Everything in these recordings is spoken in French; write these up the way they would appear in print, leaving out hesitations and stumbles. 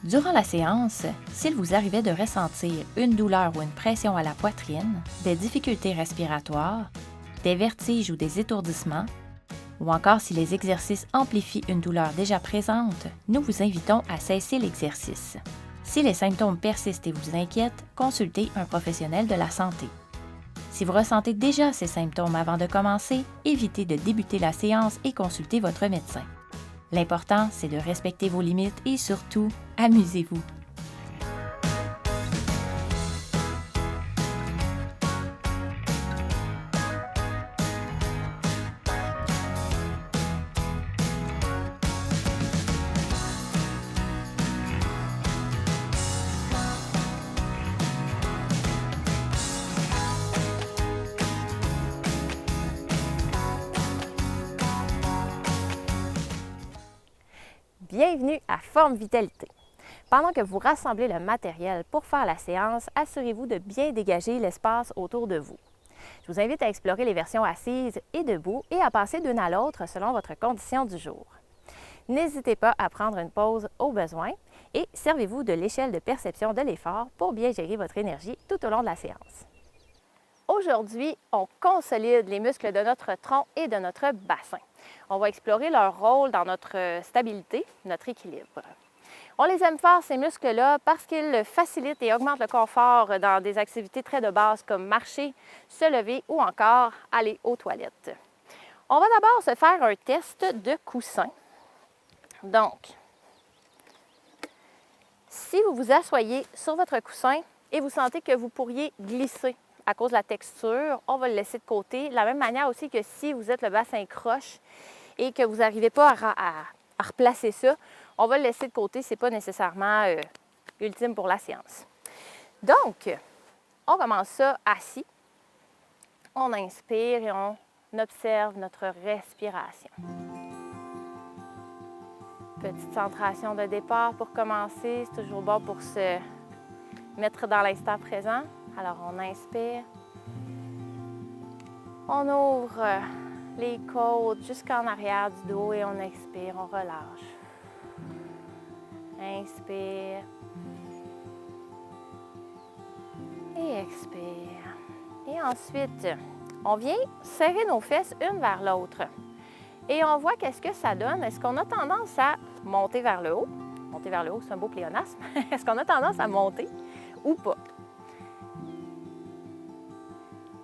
Durant la séance, s'il vous arrivait de ressentir une douleur ou une pression à la poitrine, des difficultés respiratoires, des vertiges ou des étourdissements, ou encore si les exercices amplifient une douleur déjà présente, nous vous invitons à cesser l'exercice. Si les symptômes persistent et vous inquiètent, consultez un professionnel de la santé. Si vous ressentez déjà ces symptômes avant de commencer, évitez de débuter la séance et consultez votre médecin. L'important, c'est de respecter vos limites et surtout, amusez-vous. Bienvenue à Forme Vitalité. Pendant que vous rassemblez le matériel pour faire la séance, assurez-vous de bien dégager l'espace autour de vous. Je vous invite à explorer les versions assises et debout et à passer d'une à l'autre selon votre condition du jour. N'hésitez pas à prendre une pause au besoin et servez-vous de l'échelle de perception de l'effort pour bien gérer votre énergie tout au long de la séance. Aujourd'hui, on consolide les muscles de notre tronc et de notre bassin. On va explorer leur rôle dans notre stabilité, notre équilibre. On les aime fort, ces muscles-là, parce qu'ils facilitent et augmentent le confort dans des activités très de base comme marcher, se lever ou encore aller aux toilettes. On va d'abord se faire un test de coussin. Donc, si vous vous asseyez sur votre coussin et vous sentez que vous pourriez glisser à cause de la texture, on va le laisser de côté. De la même manière aussi que si vous êtes le bassin croche et que vous n'arrivez pas à replacer ça, on va le laisser de côté. Ce n'est pas nécessairement ultime pour la séance. Donc, on commence ça assis. On inspire et on observe notre respiration. Petite centration de départ pour commencer. C'est toujours bon pour se mettre dans l'instant présent. Alors, on inspire. On ouvre les côtes jusqu'en arrière du dos et on expire, on relâche. Inspire. Et expire. Et ensuite, on vient serrer nos fesses une vers l'autre. Et on voit qu'est-ce que ça donne. Est-ce qu'on a tendance à monter vers le haut? Monter vers le haut, c'est un beau pléonasme. Est-ce qu'on a tendance à monter ou pas?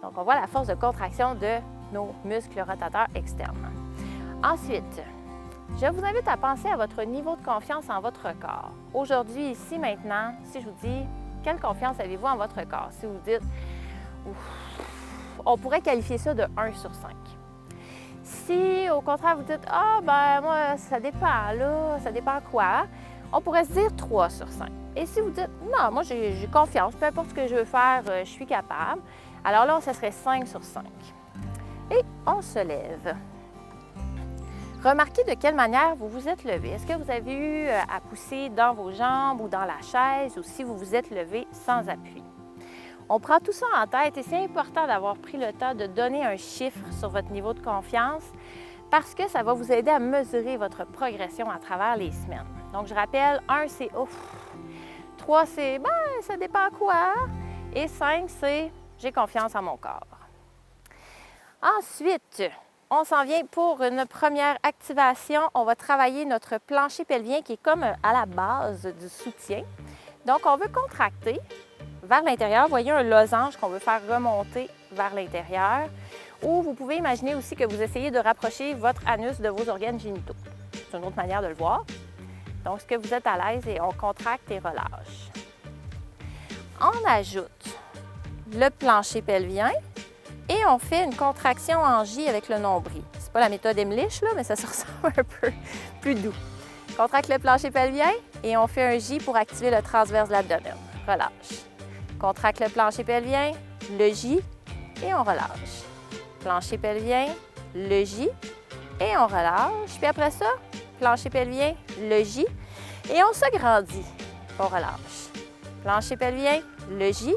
Donc, on voit la force de contraction de nos muscles rotateurs externes. Ensuite, je vous invite à penser à votre niveau de confiance en votre corps. Aujourd'hui, ici, maintenant, si je vous dis quelle confiance avez-vous en votre corps? Si vous dites, on pourrait qualifier ça de 1 sur 5. Si, au contraire, vous dites, moi, ça dépend, là, ça dépend quoi? On pourrait se dire 3 sur 5. Et si vous dites, non, moi, j'ai confiance, peu importe ce que je veux faire, je suis capable. Alors là, ça serait 5 sur 5. Et on se lève. Remarquez de quelle manière vous vous êtes levé. Est-ce que vous avez eu à pousser dans vos jambes ou dans la chaise ou si vous vous êtes levé sans appui? On prend tout ça en tête et c'est important d'avoir pris le temps de donner un chiffre sur votre niveau de confiance parce que ça va vous aider à mesurer votre progression à travers les semaines. Donc, je rappelle, 1, c'est ouf. 3, c'est ça dépend quoi. Et 5, c'est j'ai confiance en mon corps. Ensuite, on s'en vient pour une première activation. On va travailler notre plancher pelvien qui est comme à la base du soutien. Donc, on veut contracter vers l'intérieur. Voyez un losange qu'on veut faire remonter vers l'intérieur. Ou vous pouvez imaginer aussi que vous essayez de rapprocher votre anus de vos organes génitaux. C'est une autre manière de le voir. Donc, ce que vous êtes à l'aise et on contracte et relâche. On ajoute le plancher pelvien et on fait une contraction en J avec le nombril. C'est pas la méthode Emlich, là, mais ça se ressemble un peu plus doux. Contracte le plancher pelvien et on fait un J pour activer le transverse de l'abdomen. Relâche. Contracte le plancher pelvien, le J et on relâche. Plancher pelvien, le J et on relâche. Puis après ça, plancher pelvien, le J et on se grandit. On relâche. Plancher pelvien, le J,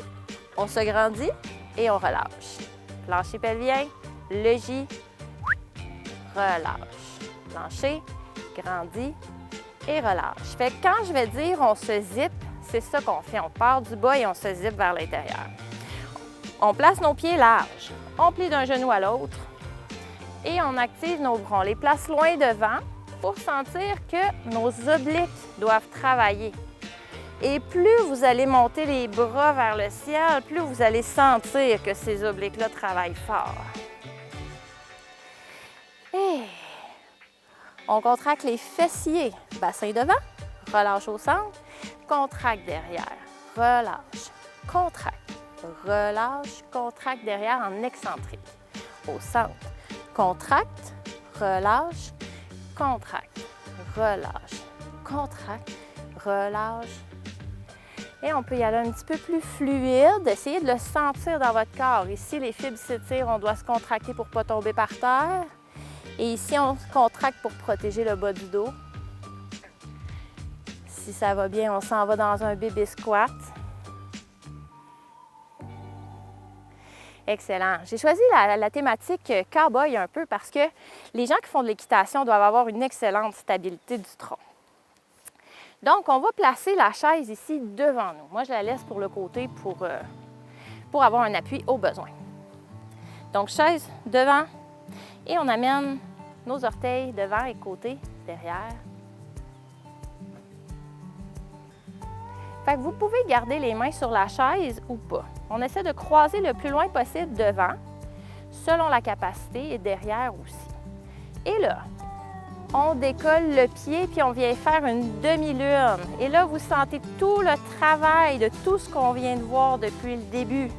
on se grandit et on relâche. Plancher pelvien, le J, relâche. Plancher, grandit et relâche. Fait que quand je vais dire on se zip, c'est ça qu'on fait. On part du bas et on se zip vers l'intérieur. On place nos pieds larges. On plie d'un genou à l'autre et on active nos bras. On les place loin devant pour sentir que nos obliques doivent travailler. Et plus vous allez monter les bras vers le ciel, plus vous allez sentir que ces obliques-là travaillent fort. Et on contracte les fessiers, bassin devant, relâche au centre, contracte derrière, relâche, contracte, relâche, contracte derrière en excentrique. Au centre, contracte, relâche, contracte, relâche, contracte, relâche. Et on peut y aller un petit peu plus fluide, essayez de le sentir dans votre corps. Ici, les fibres s'étirent, on doit se contracter pour ne pas tomber par terre. Et ici, on se contracte pour protéger le bas du dos. Si ça va bien, on s'en va dans un bébé squat. Excellent. J'ai choisi la thématique cowboy un peu parce que les gens qui font de l'équitation doivent avoir une excellente stabilité du tronc. Donc, on va placer la chaise ici devant nous. Moi, je la laisse pour le côté pour avoir un appui au besoin. Donc, chaise devant et on amène nos orteils devant et côté, derrière. Fait que vous pouvez garder les mains sur la chaise ou pas. On essaie de croiser le plus loin possible devant, selon la capacité, et derrière aussi. Et là, on décolle le pied puis on vient faire une demi-lune. Et là, vous sentez tout le travail de tout ce qu'on vient de voir depuis le début.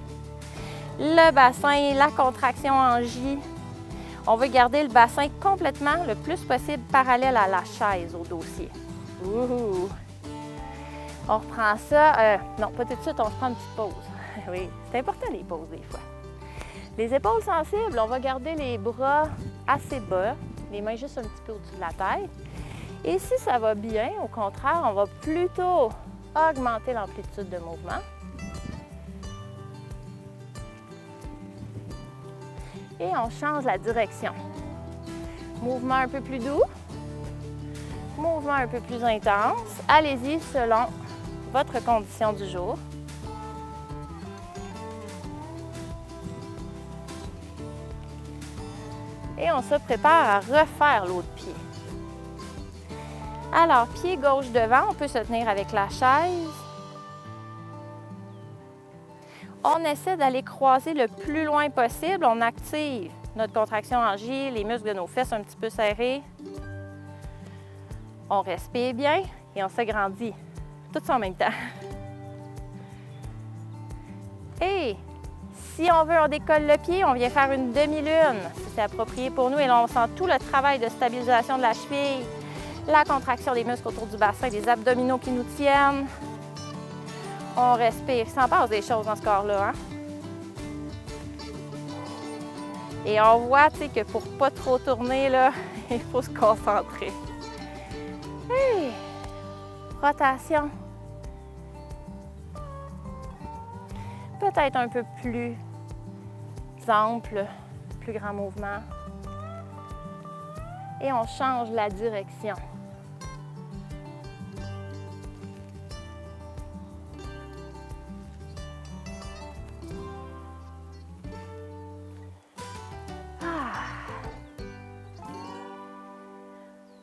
Le bassin, la contraction en J. On veut garder le bassin complètement, le plus possible, parallèle à la chaise, au dossier. Ouh. On reprend ça. Non, pas tout de suite, on se prend une petite pause. Oui, c'est important les pauses des fois. Les épaules sensibles, on va garder les bras assez bas. Les mains juste un petit peu au-dessus de la tête. Et si ça va bien, au contraire, on va plutôt augmenter l'amplitude de mouvement. Et on change la direction. Mouvement un peu plus doux, mouvement un peu plus intense. Allez-y selon votre condition du jour. Et on se prépare à refaire l'autre pied. Alors, pied gauche devant, on peut se tenir avec la chaise. On essaie d'aller croiser le plus loin possible. On active notre contraction en J, les muscles de nos fesses un petit peu serrés. On respire bien et on s'agrandit. Tout ça en même temps. Et si on veut, on décolle le pied, on vient faire une demi-lune. C'est approprié pour nous. Et là, on sent tout le travail de stabilisation de la cheville, la contraction des muscles autour du bassin, des abdominaux qui nous tiennent. On respire. Il s'en passe des choses dans ce corps-là, hein? Et on voit, tu sais, que pour ne pas trop tourner, là, il faut se concentrer. Hey! Rotation. Peut-être un peu plus ample, plus grand mouvement. Et on change la direction.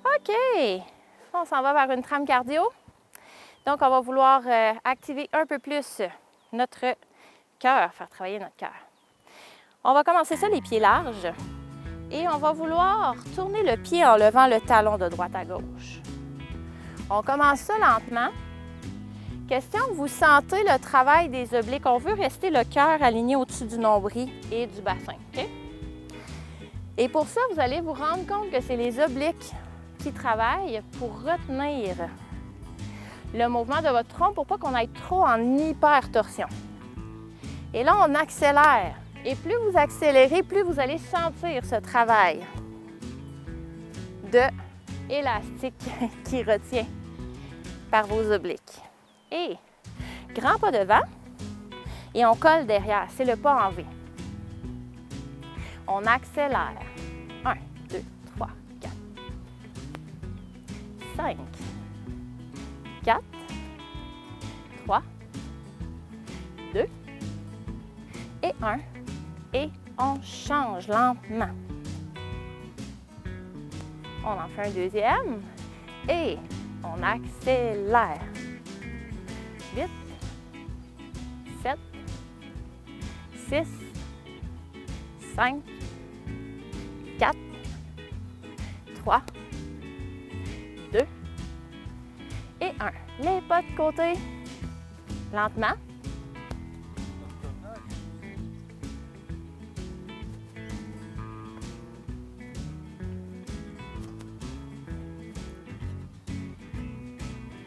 OK! On s'en va vers une trame cardio. Donc, on va vouloir activer un peu plus notre cœur, faire travailler notre cœur. On va commencer ça les pieds larges et on va vouloir tourner le pied en levant le talon de droite à gauche. On commence ça lentement. Question que vous sentez le travail des obliques. On veut rester le cœur aligné au-dessus du nombril et du bassin. Okay? Et pour ça, vous allez vous rendre compte que c'est les obliques qui travaillent pour retenir le mouvement de votre tronc pour pas qu'on aille trop en hypertorsion. Et là, on accélère. Et plus vous accélérez, plus vous allez sentir ce travail de élastique qui retient par vos obliques. Et grand pas devant et on colle derrière. C'est le pas en V. On accélère. 1, 2, 3, 4, 5, 4, 3, 2 et 1. Et on change lentement. On en fait un deuxième et on accélère. 8, 7, 6, 5, 4, 3, 2 et 1. Les pas de côté, lentement.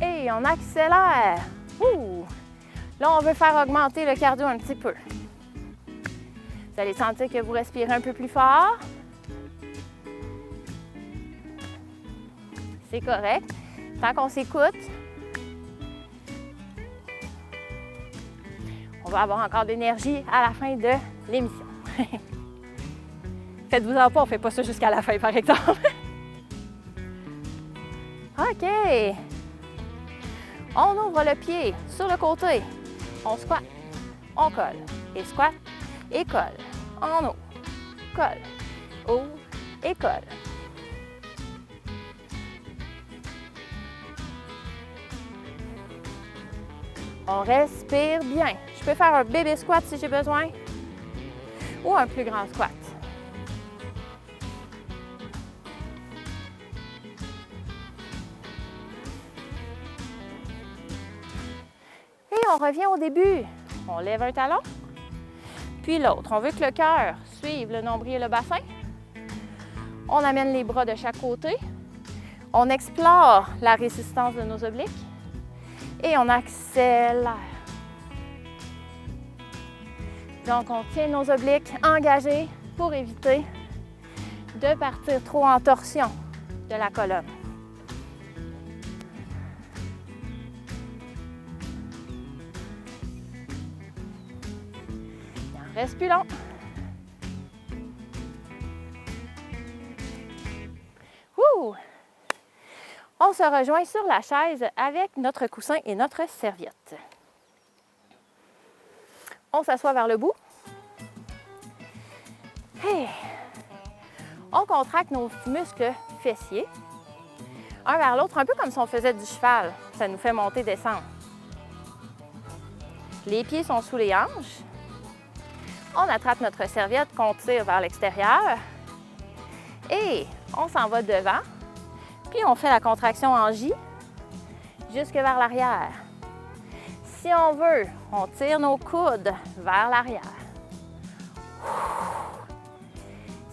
Et on accélère. Ouh! Là, on veut faire augmenter le cardio un petit peu. Vous allez sentir que vous respirez un peu plus fort. C'est correct. Tant qu'on s'écoute, on va avoir encore d'énergie à la fin de l'émission. Faites-vous-en pas, on ne fait pas ça jusqu'à la fin, par exemple. OK. On ouvre le pied sur le côté. On squatte, on colle. Et squatte, et colle. On ouvre, colle, ouvre et colle. On respire bien. Je peux faire un bébé squat si j'ai besoin ou un plus grand squat. Et on revient au début. On lève un talon, puis l'autre. On veut que le cœur suive le nombril et le bassin. On amène les bras de chaque côté. On explore la résistance de nos obliques et on accélère. Donc, on tient nos obliques engagés pour éviter de partir trop en torsion de la colonne. Reste plus long. Ouh! On se rejoint sur la chaise avec notre coussin et notre serviette. On s'assoit vers le bout. Hey. On contracte nos muscles fessiers, un vers l'autre, un peu comme si on faisait du cheval. Ça nous fait monter, descendre. Les pieds sont sous les hanches. On attrape notre serviette qu'on tire vers l'extérieur et on s'en va devant. Puis on fait la contraction en J jusque vers l'arrière. Si on veut, on tire nos coudes vers l'arrière.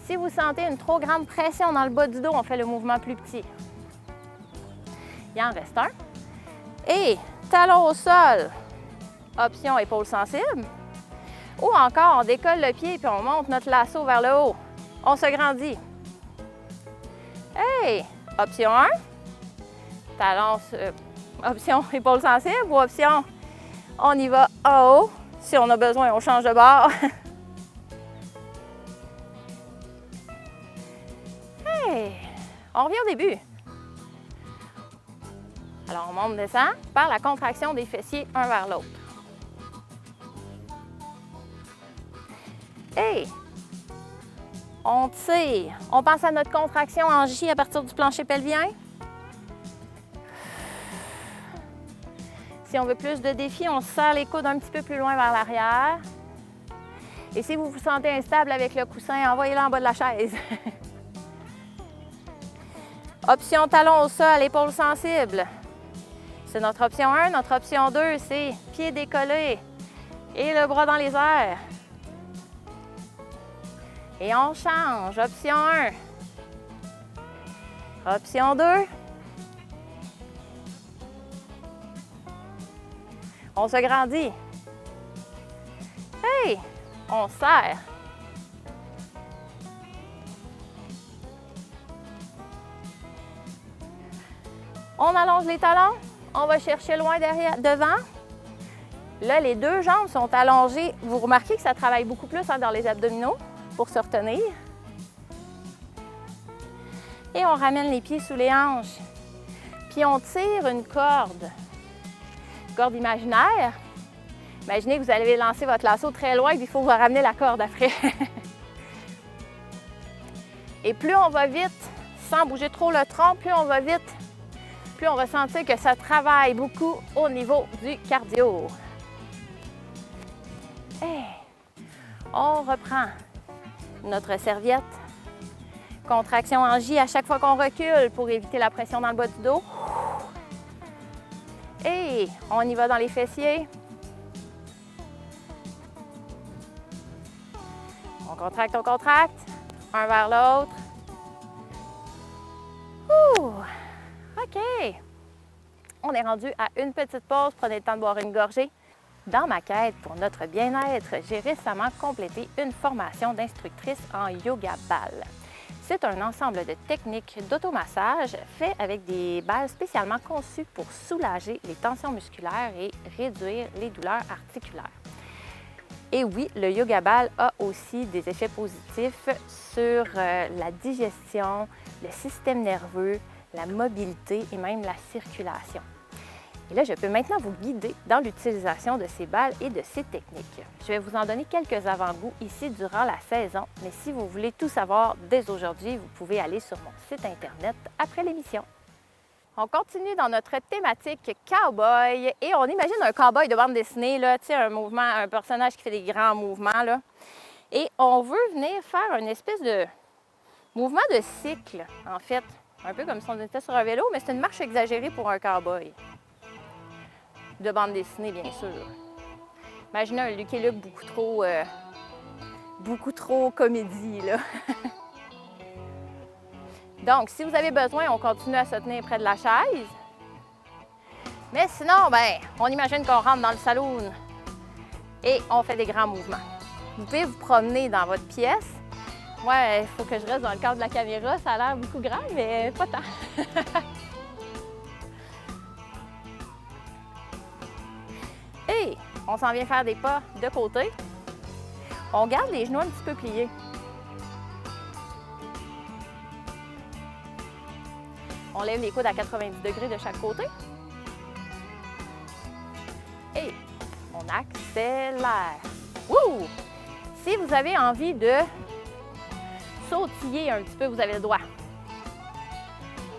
Si vous sentez une trop grande pression dans le bas du dos, on fait le mouvement plus petit. Il en reste un. Et talon au sol, option épaule sensible. Ou encore, on décolle le pied puis on monte notre lasso vers le haut. On se grandit. Hey! Option 1. Talon, option épaule sensible ou option, on y va en haut. Si on a besoin, on change de bord. Hey! On revient au début. Alors, on monte, descend par la contraction des fessiers un vers l'autre. Et on tire. On pense à notre contraction en J à partir du plancher pelvien. Si on veut plus de défi, on serre les coudes un petit peu plus loin vers l'arrière. Et si vous vous sentez instable avec le coussin, envoyez-le en bas de la chaise. Option talon au sol, épaule sensible. C'est notre option 1. Notre option 2, c'est pied décollé et le bras dans les airs. Et on change. Option 1. Option 2. On se grandit. Hey! On serre. On allonge les talons. On va chercher loin derrière, devant. Là, les deux jambes sont allongées. Vous remarquez que ça travaille beaucoup plus dans les abdominaux pour se retenir. Et on ramène les pieds sous les hanches. Puis on tire une corde corde imaginaire. Imaginez que vous allez lancer votre lasso très loin et il faut vous ramener la corde après. Et plus on va vite, sans bouger trop le tronc, plus on va vite, plus on va sentir que ça travaille beaucoup au niveau du cardio. Et on reprend notre serviette. Contraction en J à chaque fois qu'on recule pour éviter la pression dans le bas du dos. Et on y va dans les fessiers. On contracte, un vers l'autre. OK. On est rendu à une petite pause. Prenez le temps de boire une gorgée. Dans ma quête pour notre bien-être, j'ai récemment complété une formation d'instructrice en yoga ball. C'est un ensemble de techniques d'automassage fait avec des balles spécialement conçues pour soulager les tensions musculaires et réduire les douleurs articulaires. Et oui, le yoga ball a aussi des effets positifs sur la digestion, le système nerveux, la mobilité et même la circulation. Et là, je peux maintenant vous guider dans l'utilisation de ces balles et de ces techniques. Je vais vous en donner quelques avant-goûts ici durant la saison, mais si vous voulez tout savoir dès aujourd'hui, vous pouvez aller sur mon site Internet après l'émission. On continue dans notre thématique cowboy et on imagine un cowboy de bande dessinée, là, tu sais, un personnage qui fait des grands mouvements, là. Et on veut venir faire une espèce de mouvement de cycle, en fait. Un peu comme si on était sur un vélo, mais c'est une marche exagérée pour un cowboy. De bande dessinée, bien sûr. Imaginez un Lucky Luke beaucoup trop comédie, là. Donc, si vous avez besoin, on continue à se tenir près de la chaise. Mais sinon, ben, on imagine qu'on rentre dans le saloon et on fait des grands mouvements. Vous pouvez vous promener dans votre pièce. Ouais, il faut que je reste dans le cadre de la caméra, ça a l'air beaucoup grand, mais pas tant. Et on s'en vient faire des pas de côté. On garde les genoux un petit peu pliés. On lève les coudes à 90 degrés de chaque côté. Et on accélère. Wouh! Si vous avez envie de sautiller un petit peu, vous avez le droit.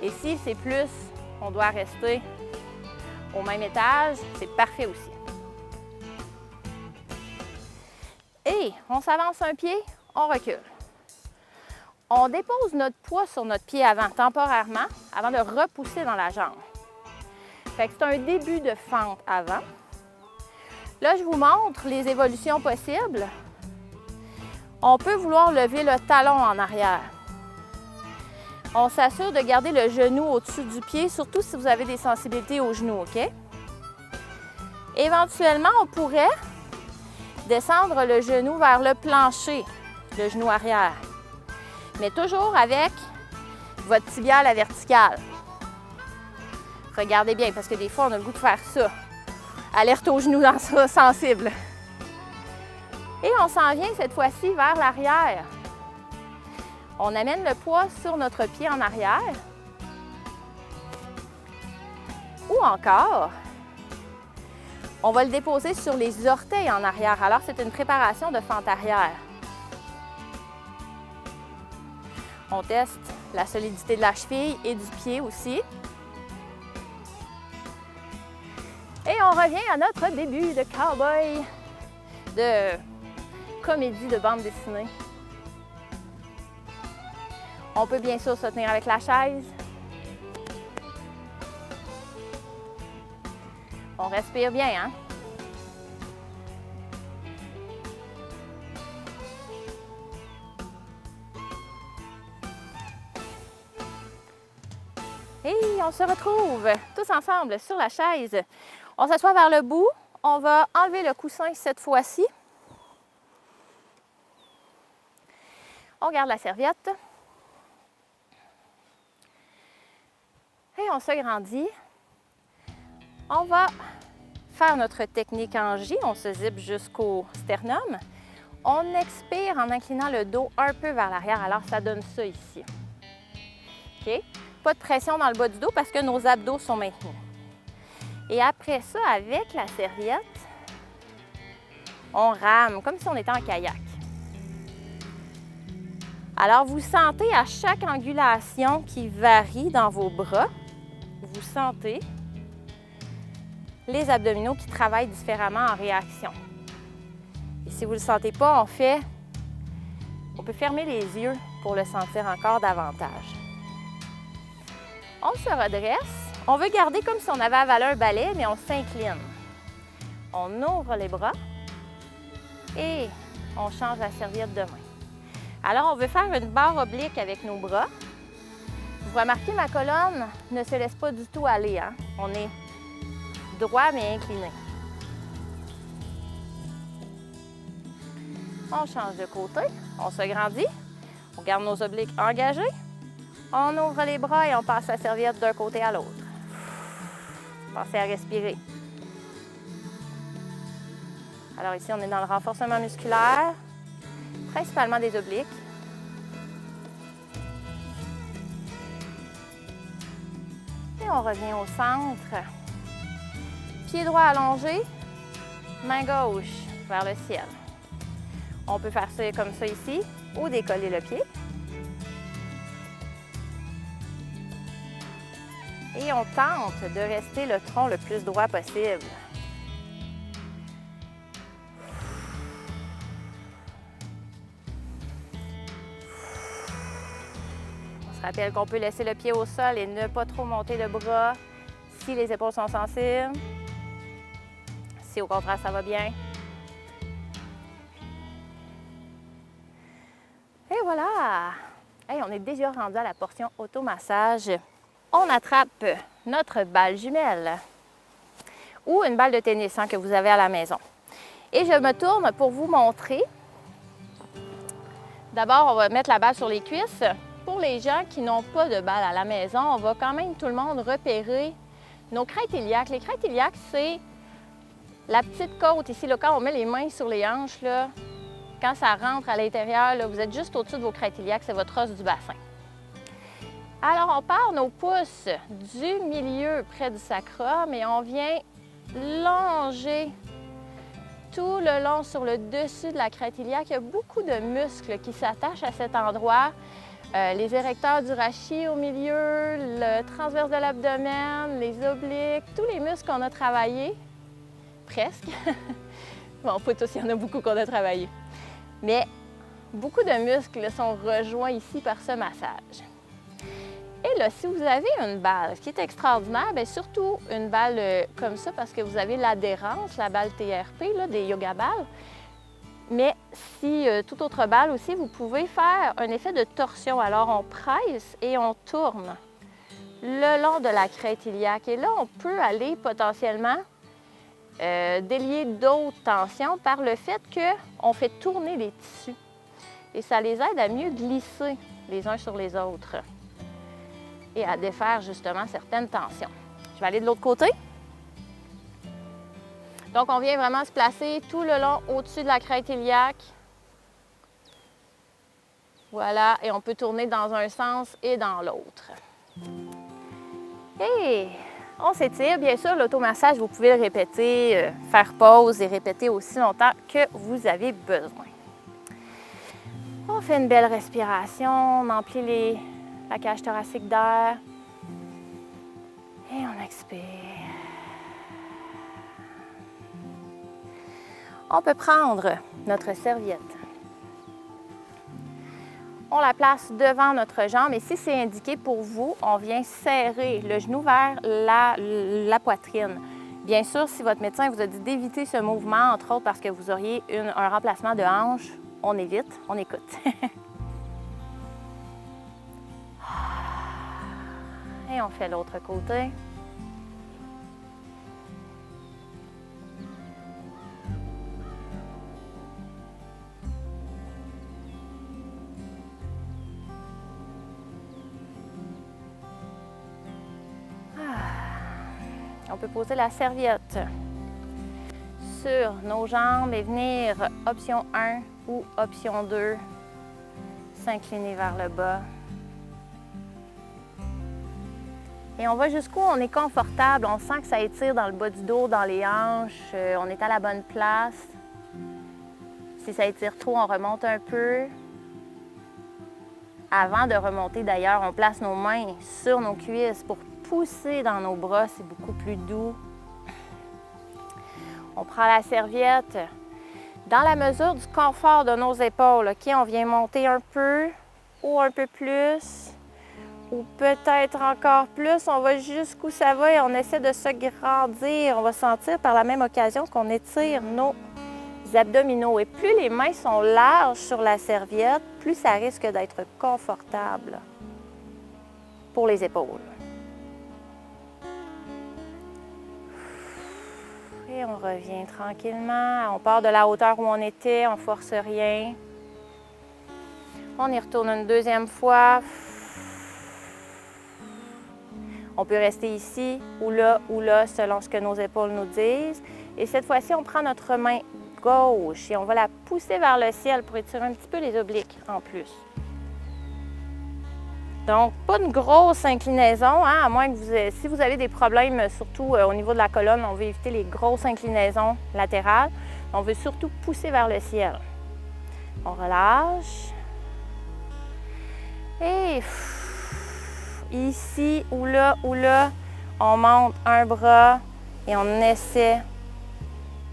Et si c'est plus, on doit rester au même étage, c'est parfait aussi. Et on s'avance un pied, on recule. On dépose notre poids sur notre pied avant, temporairement, avant de repousser dans la jambe. Fait que c'est un début de fente avant. Là, je vous montre les évolutions possibles. On peut vouloir lever le talon en arrière. On s'assure de garder le genou au-dessus du pied, surtout si vous avez des sensibilités aux genoux, OK? Éventuellement, on pourrait descendre le genou vers le plancher, le genou arrière. Mais toujours avec votre tibia à la verticale. Regardez bien, parce que des fois, on a le goût de faire ça. Alerte aux genoux dans ça, sensible. Et on s'en vient cette fois-ci vers l'arrière. On amène le poids sur notre pied en arrière. Ou encore, on va le déposer sur les orteils en arrière. Alors, c'est une préparation de fente arrière. On teste la solidité de la cheville et du pied aussi. Et on revient à notre début de cowboy, de comédie de bande dessinée. On peut bien sûr se tenir avec la chaise. On respire bien, hein? Et on se retrouve tous ensemble sur la chaise. On s'assoit vers le bout. On va enlever le coussin cette fois-ci. On garde la serviette. Et on se grandit. On va faire notre technique en J. On se zippe jusqu'au sternum. On expire en inclinant le dos un peu vers l'arrière. Alors, ça donne ça ici. OK? Pas de pression dans le bas du dos parce que nos abdos sont maintenus. Et après ça, avec la serviette, on rame comme si on était en kayak. Alors, vous sentez à chaque angulation qui varie dans vos bras, vous sentez les abdominaux qui travaillent différemment en réaction. Et si vous ne le sentez pas, on peut fermer les yeux pour le sentir encore davantage. On se redresse. On veut garder comme si on avait avalé un balai, mais on s'incline. On ouvre les bras et on change la serviette de main. Alors, on veut faire une barre oblique avec nos bras. Vous remarquez, ma colonne ne se laisse pas du tout aller, hein? On est droit mais incliné. On change de côté, on se grandit, on garde nos obliques engagés, on ouvre les bras et on passe la serviette d'un côté à l'autre. Pensez à respirer. Alors ici, on est dans le renforcement musculaire, principalement des obliques. Et on revient au centre. Pied droit allongé, main gauche vers le ciel. On peut faire ça comme ça ici ou décoller le pied. Et on tente de rester le tronc le plus droit possible. On se rappelle qu'on peut laisser le pied au sol et ne pas trop monter le bras si les épaules sont sensibles. Si au contraire ça va bien. Et voilà! Hey, on est déjà rendu à la portion automassage. On attrape notre balle jumelle ou une balle de tennis que vous avez à la maison. Et je me tourne pour vous montrer. D'abord, on va mettre la balle sur les cuisses. Pour les gens qui n'ont pas de balle à la maison, on va quand même tout le monde repérer nos crêtes iliaques. Les crêtes iliaques, c'est la petite côte ici, là, quand on met les mains sur les hanches, là, quand ça rentre à l'intérieur, vous êtes juste au-dessus de vos crêtes iliaques, c'est votre os du bassin. Alors, on part nos pouces du milieu près du sacrum et on vient longer tout le long sur le dessus de la crête iliaque. Il y a beaucoup de muscles qui s'attachent à cet endroit. Les érecteurs du rachis au milieu, le transverse de l'abdomen, les obliques, tous les muscles qu'on a travaillés. Presque. Bon, pas tous, il y en a beaucoup qu'on a travaillé. Mais beaucoup de muscles sont rejoints ici par ce massage. Et là, si vous avez une balle, ce qui est extraordinaire, bien, surtout une balle comme ça, parce que vous avez l'adhérence, la balle TRP, là, des yoga balles. Mais si toute autre balle aussi, vous pouvez faire un effet de torsion. Alors, on presse et on tourne le long de la crête iliaque. Et là, on peut aller potentiellement délier d'autres tensions par le fait qu'on fait tourner les tissus. Et ça les aide à mieux glisser les uns sur les autres et à défaire justement certaines tensions. Je vais aller de l'autre côté. Donc, on vient vraiment se placer tout le long au-dessus de la crête iliaque. Voilà, et on peut tourner dans un sens et dans l'autre. Et on s'étire. Bien sûr, l'automassage, vous pouvez le répéter, faire pause et répéter aussi longtemps que vous avez besoin. On fait une belle respiration, on emplit la cage thoracique d'air et on expire. On peut prendre notre serviette. On la place devant notre jambe et si c'est indiqué pour vous, on vient serrer le genou vers la poitrine. Bien sûr, si votre médecin vous a dit d'éviter ce mouvement, entre autres parce que vous auriez un remplacement de hanche, on évite, on écoute. Et on fait l'autre côté. On peut poser la serviette sur nos jambes et venir option 1 ou option 2, s'incliner vers le bas. Et on va jusqu'où on est confortable. On sent que ça étire dans le bas du dos, dans les hanches. On est à la bonne place. Si ça étire trop, on remonte un peu. Avant de remonter d'ailleurs, on place nos mains sur nos cuisses pour pousser dans nos bras. C'est beaucoup plus doux. On prend la serviette. Dans la mesure du confort de nos épaules, OK, on vient monter un peu ou un peu plus. Ou peut-être encore plus, on va jusqu'où ça va et on essaie de se grandir. On va sentir par la même occasion qu'on étire nos abdominaux. Et plus les mains sont larges sur la serviette, plus ça risque d'être confortable pour les épaules. Et on revient tranquillement. On part de la hauteur où on était, on ne force rien. On y retourne une deuxième fois. On peut rester ici ou là, selon ce que nos épaules nous disent. Et cette fois-ci, on prend notre main gauche et on va la pousser vers le ciel pour étirer un petit peu les obliques en plus. Donc, pas une grosse inclinaison, hein, à moins que si vous avez des problèmes, surtout au niveau de la colonne, on veut éviter les grosses inclinaisons latérales. On veut surtout pousser vers le ciel. On relâche. Et ici ou là, on monte un bras et on essaie.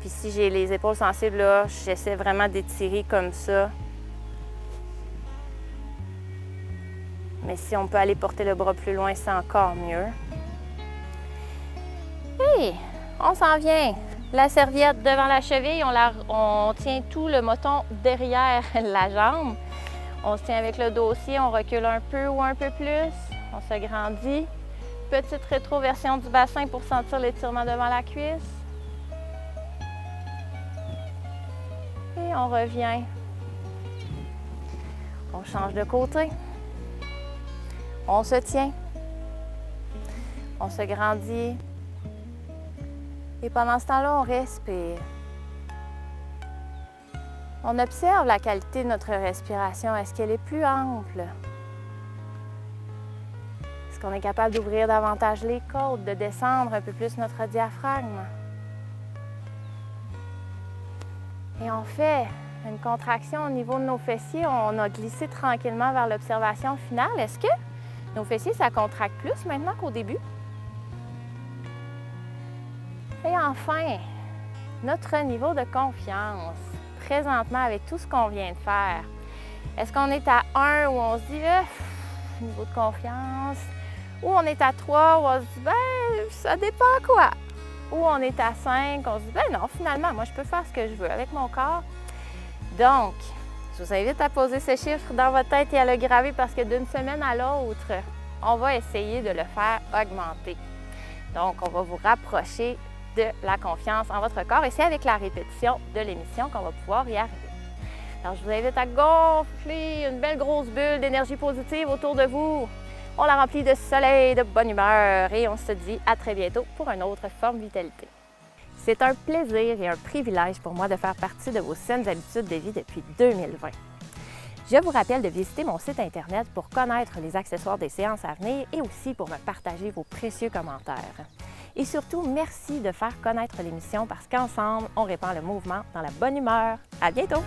Puis si j'ai les épaules sensibles là, j'essaie vraiment d'étirer comme ça. Mais si on peut aller porter le bras plus loin, c'est encore mieux. Et on s'en vient. La serviette devant la cheville, on tient tout le moton derrière la jambe. On se tient avec le dossier, on recule un peu ou un peu plus. On se grandit. Petite rétroversion du bassin pour sentir l'étirement devant la cuisse. Et on revient. On change de côté. On se tient. On se grandit. Et pendant ce temps-là, on respire. On observe la qualité de notre respiration. Est-ce qu'elle est plus ample? Est-ce qu'on est capable d'ouvrir davantage les côtes, de descendre un peu plus notre diaphragme? Et on fait une contraction au niveau de nos fessiers. On a glissé tranquillement vers l'observation finale. Est-ce que nos fessiers, ça contracte plus maintenant qu'au début? Et enfin, notre niveau de confiance, présentement avec tout ce qu'on vient de faire. Est-ce qu'on est à 1 où on se dit, niveau de confiance, ou on est à 3 où on se dit, ben, ça dépend quoi? Ou on est à 5, on se dit, ben non, finalement, moi, je peux faire ce que je veux avec mon corps. Donc, je vous invite à poser ce chiffre dans votre tête et à le graver parce que d'une semaine à l'autre, on va essayer de le faire augmenter. Donc, on va vous rapprocher de la confiance en votre corps et c'est avec la répétition de l'émission qu'on va pouvoir y arriver. Alors, je vous invite à gonfler une belle grosse bulle d'énergie positive autour de vous. On la remplit de soleil, de bonne humeur et on se dit à très bientôt pour une autre forme vitalité. C'est un plaisir et un privilège pour moi de faire partie de vos saines habitudes de vie depuis 2020. Je vous rappelle de visiter mon site Internet pour connaître les accessoires des séances à venir et aussi pour me partager vos précieux commentaires. Et surtout, merci de faire connaître l'émission parce qu'ensemble, on répand le mouvement dans la bonne humeur. À bientôt!